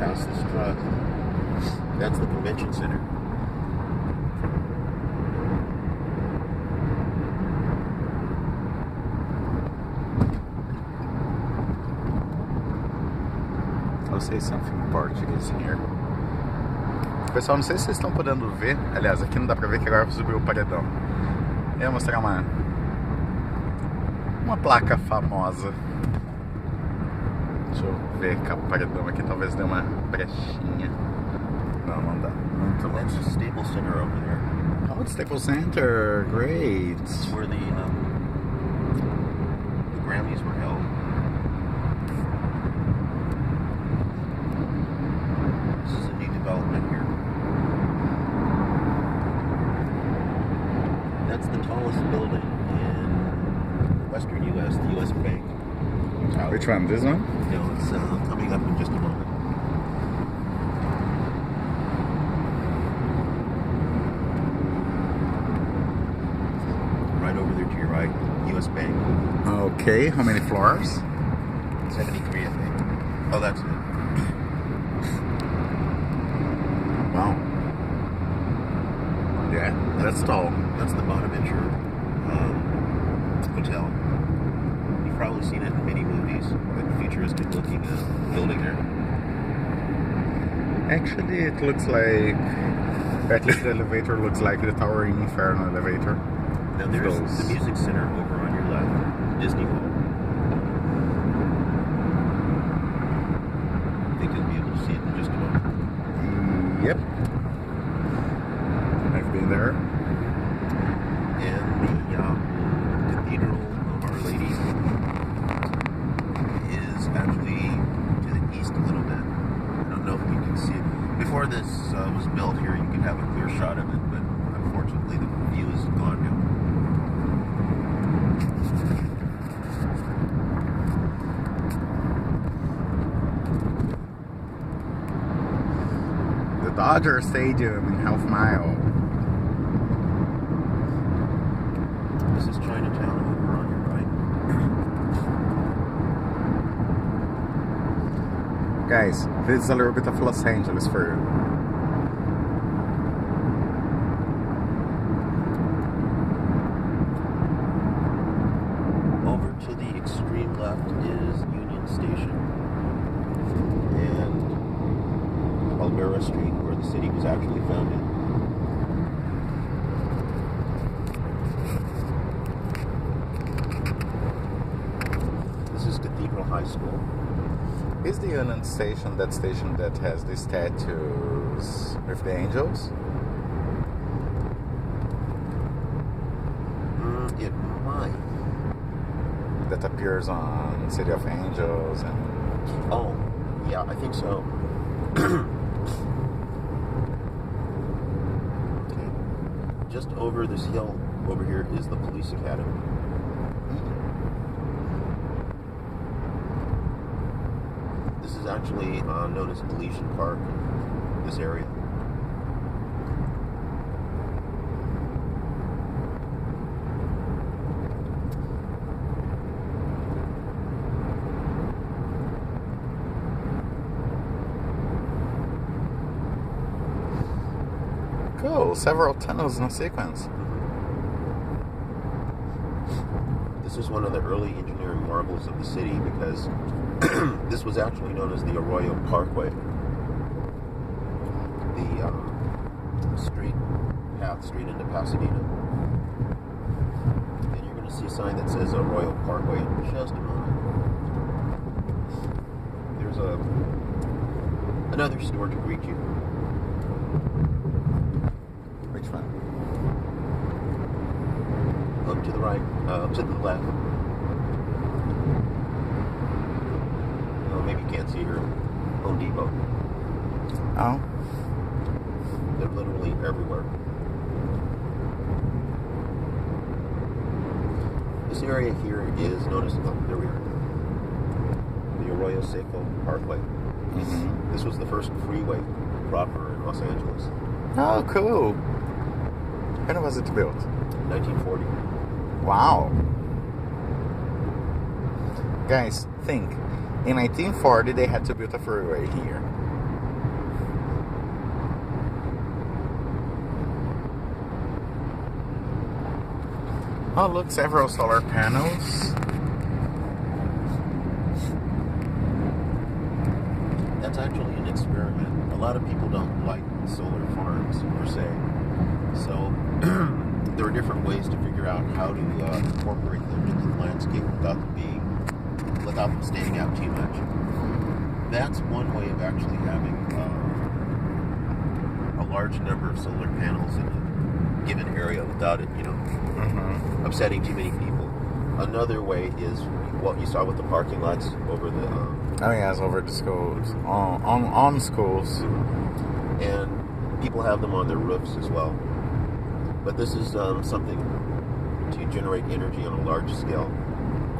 past this truck. That's the convention center. I'll say something in Portuguese here. Pessoal, não sei se vocês estão podendo ver. Aliás, aqui não dá pra ver que agora subiu o paredão. Eu vou mostrar uma placa famosa. Deixa eu ver o paredão aqui, talvez dê uma brechinha. Não dá. Muito longe. That's the Staples Center over there. Oh, it's Staples Center. Great. It's where the Grammys were held. This is a new development here. That's the tallest building in Western U.S., the U.S. Bank. Which one? This one? No, it's coming up in just a moment. Right over there to your right, U.S. Bank. Okay, how many floors? 73, I think. Oh, that's it. Wow. Yeah, that's tall. That's the Bonaventure Hotel. You've probably seen it in many movies. Like futuristic looking building there. Actually, it looks like, at least the elevator looks like the Tower Inferno elevator. Now there's the music center over on your left, Disney Hall. I think you'll be able to see it in just a moment. Yep. I've been there. And the Cathedral of Our Lady is actually to the east a little bit. I don't know if you can see it. Before this was built here, you could have a clear shot of it, but unfortunately the view is gone now. The Dodger Stadium in Half Mile. This is Chinatown over on your right. Guys, this is a little bit of Los Angeles for you. Over to the extreme left is Union Station and Alvera Street, where the city was actually founded. This is Cathedral High School. Is the Union Station that station that has the statues with the angels? It might. That appears on City of Angels and... Oh, yeah, I think so. Okay. Just over this hill over here is the police academy. This is actually known as Elysian Park, this area. Cool, several tunnels in a sequence. This is one of the early engineering marvels of the city because this was actually known as the Arroyo Parkway. The straight path straight into Pasadena. And you're going to see a sign that says Arroyo Parkway in just a moment. There's another store to greet you. Which one? Up to the right, up to the left. Oh, maybe you can't see here. Home Depot. Oh. They're literally everywhere. This area here is known as, oh, there we are. The Arroyo Seco Parkway. Mm-hmm. This was the first freeway proper in Los Angeles. Oh, cool. When was it built? 1940. Wow. Guys, think. In 1940, they had to build a freeway here. Oh, look, several solar panels. That's actually an experiment. A lot of people don't like solar farms per se. So there are different ways to figure out how to incorporate them into the landscape without them standing out too much. That's one way of actually having a large number of solar panels in a given area without it, upsetting too many people. Another way is what you saw with the parking lots over the. Oh yeah, it's over the schools, on schools, and people have them on their roofs as well. But this is something to generate energy on a large scale.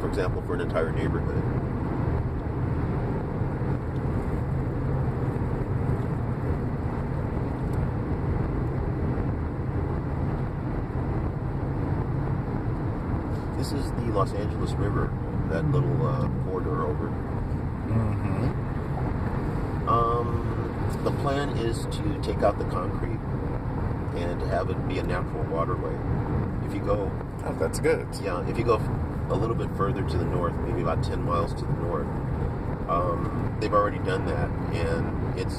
For example, for an entire neighborhood. This is the Los Angeles River, that little corridor over. The plan is to take out the concrete and to have it be a natural waterway. If you go... Oh, that's good. Yeah, if you go a little bit further to the north, maybe about 10 miles to the north, they've already done that, and it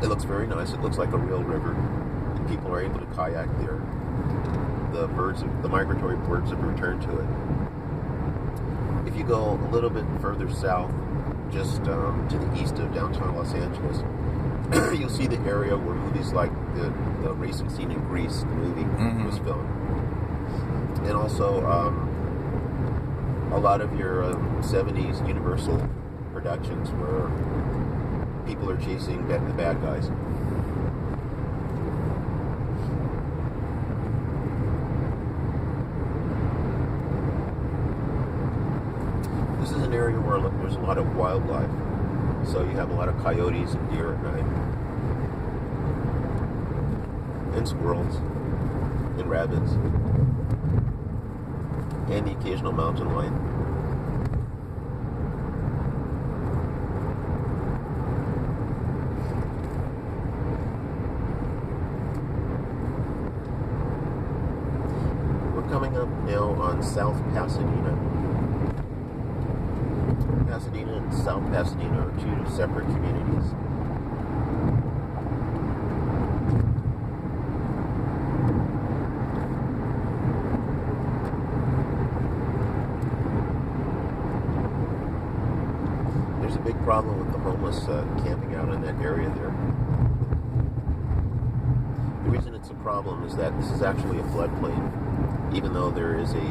looks very nice. It looks like a real river, and people are able to kayak there. The migratory birds have returned to it. If you go a little bit further south, just to the east of downtown Los Angeles, you'll see the area where movies like the racing scene in Grease, the movie, was filmed. And also a lot of your 70s Universal productions where people are chasing the bad guys. This is an area where there's a lot of wildlife. So you have a lot of coyotes and deer at night. And squirrels. And rabbits. And the occasional mountain lion. We're coming up now on South Pasadena. Pasadena and South Pasadena are two separate communities. There's a big problem with the homeless camping out in that area there. The reason it's a problem is that this is actually a floodplain, even though there is a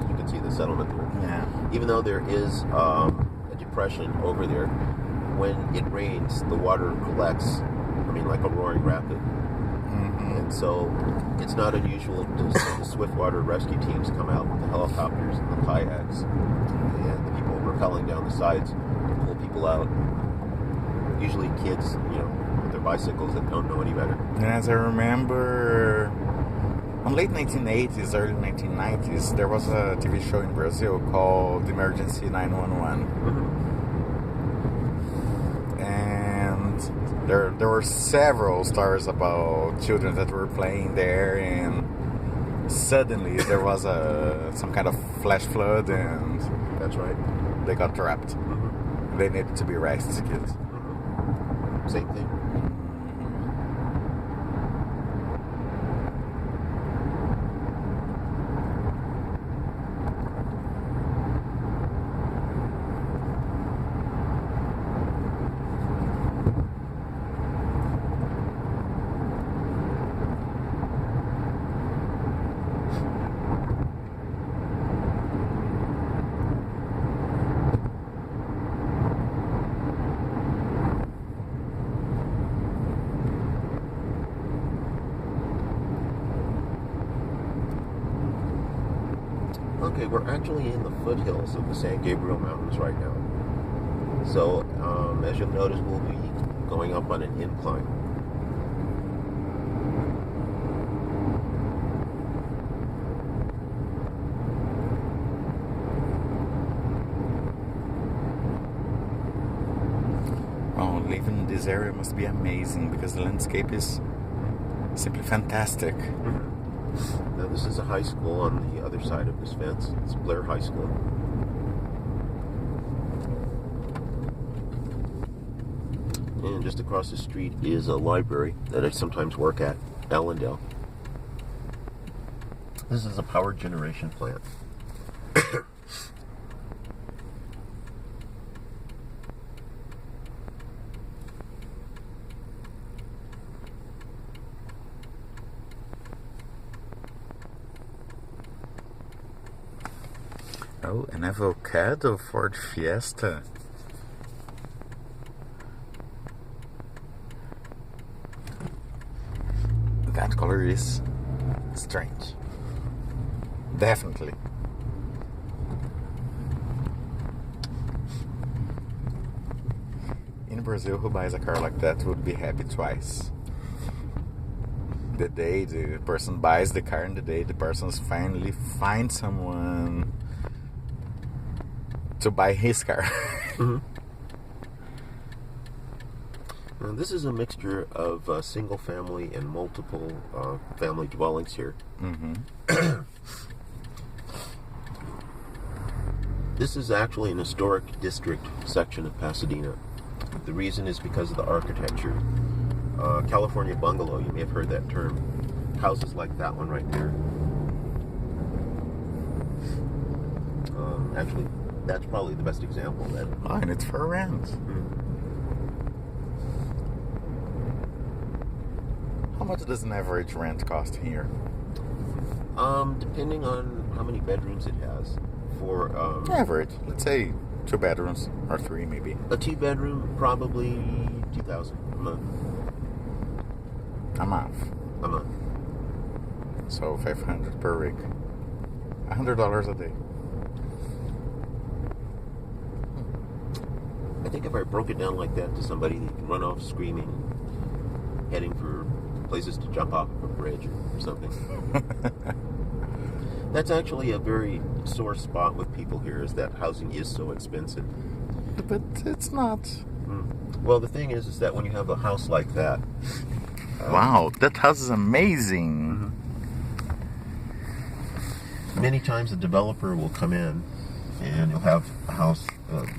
you can see the settlement there. Yeah. Even though there is a depression over there, when it rains, the water collects, like a roaring rapid. And so it's not unusual to see the Swiftwater rescue teams come out with the helicopters and the kayaks and the people rappelling down the sides to pull people out. Usually kids, with their bicycles that don't know any better. As I remember, in late 1980s, early 1990s, there was a TV show in Brazil called Emergency 911. And there were several stories about children that were playing there, and suddenly there was some kind of flash flood, and That's right. they got trapped. They needed to be rescued. Same thing. Okay, we're actually in the foothills of the San Gabriel Mountains right now. So, as you'll notice, we'll be going up on an incline. Oh, living in this area must be amazing because the landscape is simply fantastic. Now, this is is a high school on the other side of this fence. It's Blair High School. And just across the street is a library that I sometimes work at, Allendale. This is a power generation plant. Oh, an avocado Ford Fiesta. That color is strange. Definitely. In Brazil, who buys a car like that would be happy twice. The day the person buys the car and the day the person finally finds someone to buy his car. Mm-hmm. Now, this is a mixture of single family and multiple family dwellings here. Mm-hmm. This is actually an historic district section of Pasadena. The reason is because of the architecture. California bungalow, you may have heard that term. Houses like that one right there. Actually, that's probably the best example of that. Oh, and it's for rent. How much does an average rent cost here? Depending on how many bedrooms it has. For Average, let's say 2 bedrooms or 3 maybe. a 2-bedroom, probably $2,000 a month. A month. A month. So $500 per week. $100 a day. I think if I broke it down like that to somebody, they could run off screaming, heading for places to jump off of a bridge or something. That's actually a very sore spot with people here, is that housing is so expensive. But it's not. Well, the thing is that when you have a house like that... Wow, that house is amazing. Many times a developer will come in and you'll have a house,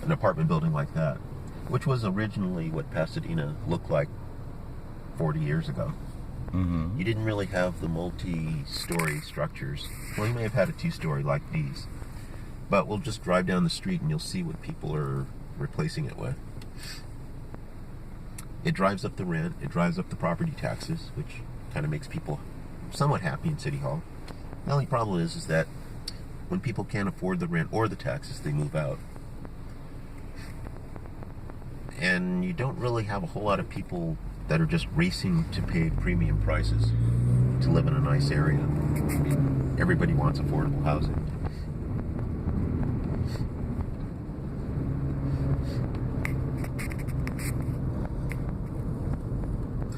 an apartment building like that, which was originally what Pasadena looked like 40 years ago. Mm-hmm. You didn't really have the multi-story structures. Well, you may have had a 2-story like these, but we'll just drive down the street and you'll see what people are replacing it with. It drives up the rent, it drives up the property taxes, which kind of makes people somewhat happy in City Hall. The only problem is that when people can't afford the rent or the taxes, they move out. And you don't really have a whole lot of people that are just racing to pay premium prices to live in a nice area. I mean, everybody wants affordable housing.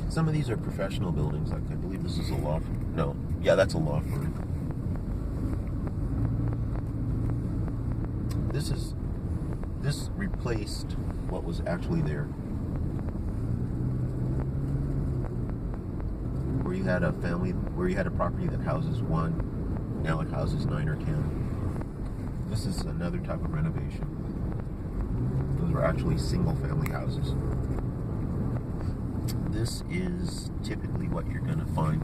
Some of these are professional buildings. Like I believe this is a law firm. No, yeah, that's a law firm. This replaced what was actually there. Where you had a family, where you had a property that houses 1, now it houses 9 or 10. This is another type of renovation. Those are actually single-family houses. This is typically what you're going to find.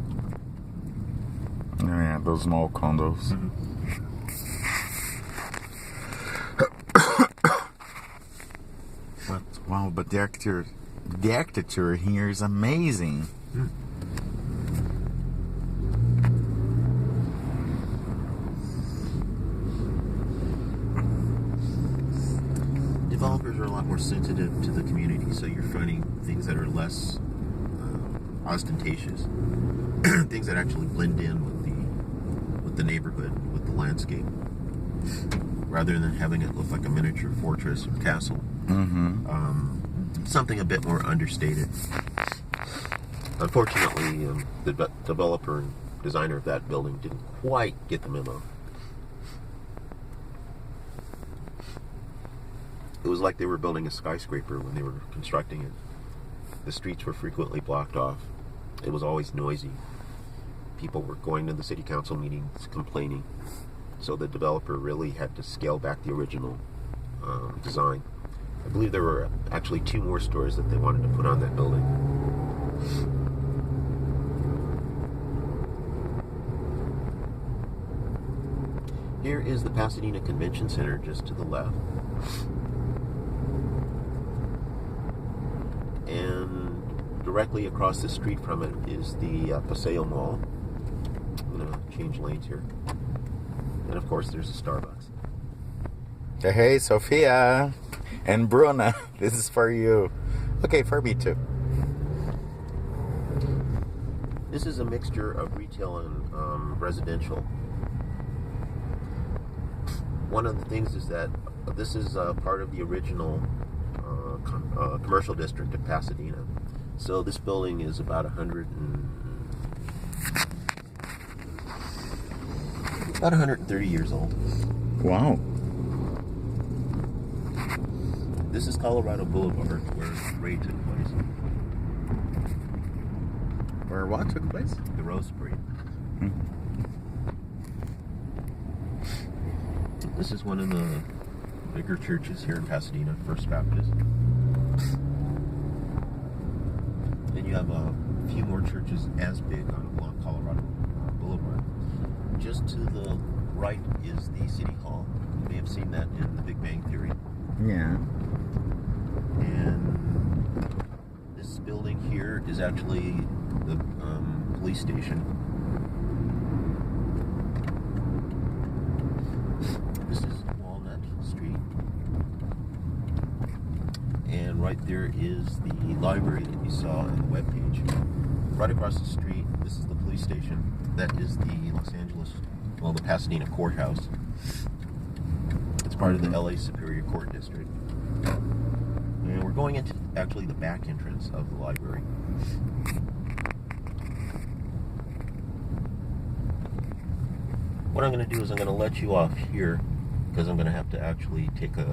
Oh, yeah, those small condos. Mm-hmm. Wow, but the architecture here is amazing. Developers are a lot more sensitive to the community, so you're finding things that are less ostentatious, things that actually blend in with the neighborhood, with the landscape, rather than having it look like a miniature fortress or castle. Something a bit more understated. Unfortunately, the developer and designer of that building didn't quite get the memo. It was like they were building a skyscraper when they were constructing it. The streets were frequently blocked off. It was always noisy. people were going to the city council meetings complaining. So the developer really had to scale back the original design. I believe there were actually 2 more stores that they wanted to put on that building. Here is the Pasadena Convention Center just to the left. And directly across the street from it is the Paseo Mall. I'm going to change lanes here. And of course there's a Starbucks. Hey, Sophia and Bruna, this is for you. Okay, for me too. This is a mixture of retail and residential. One of the things is that this is part of the original commercial district of Pasadena. So this building is about 130 years old. Wow. This is Colorado Boulevard, where the raid took place. Where what took place? The Rose Parade. This is one of the bigger churches here in Pasadena, First Baptist. Then you have a few more churches as big along Colorado Boulevard. Just to the right is the City Hall. You may have seen that in The Big Bang Theory. Yeah. And this building here is actually the police station. This is Walnut Street. And right there is the library that you saw on the webpage. Right across the street, this is the police station. That is the Pasadena Courthouse. It's part of the LA Superior Court District. And we're going into actually the back entrance of the library. What I'm going to do is I'm going to let you off here because I'm going to have to actually take a